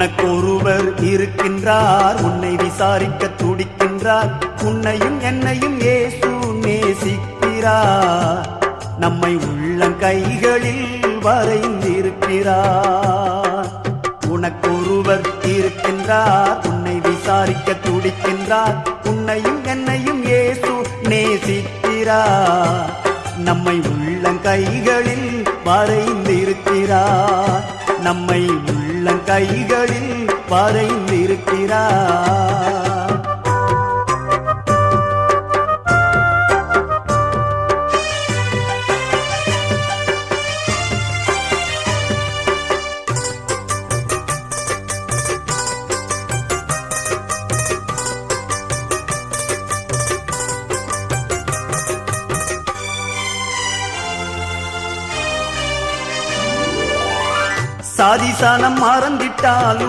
உனக்கொருவர் இருக்கின்றார், உன்னை விசாரிக்க துடிக்கின்றார். உன்னையும் என்னையும் இயேசு நேசிக்கிறார். நம்மை உள்ளங்கைகளில் வரைந்திருக்கிறார். உனக்கொருவர் இருக்கின்றார், உன்னை விசாரிக்க துடிக்கின்றார். உன்னையும் என்னையும் இயேசு நேசிக்கிறார். நம்மை உள்ளங்கைகளில் வரைந்திருக்கிறார். நம்மை உள்ளங்கைகளில் வரைந்திருக்கிறார். சாதி சாலம் மறந்திட்டாலும்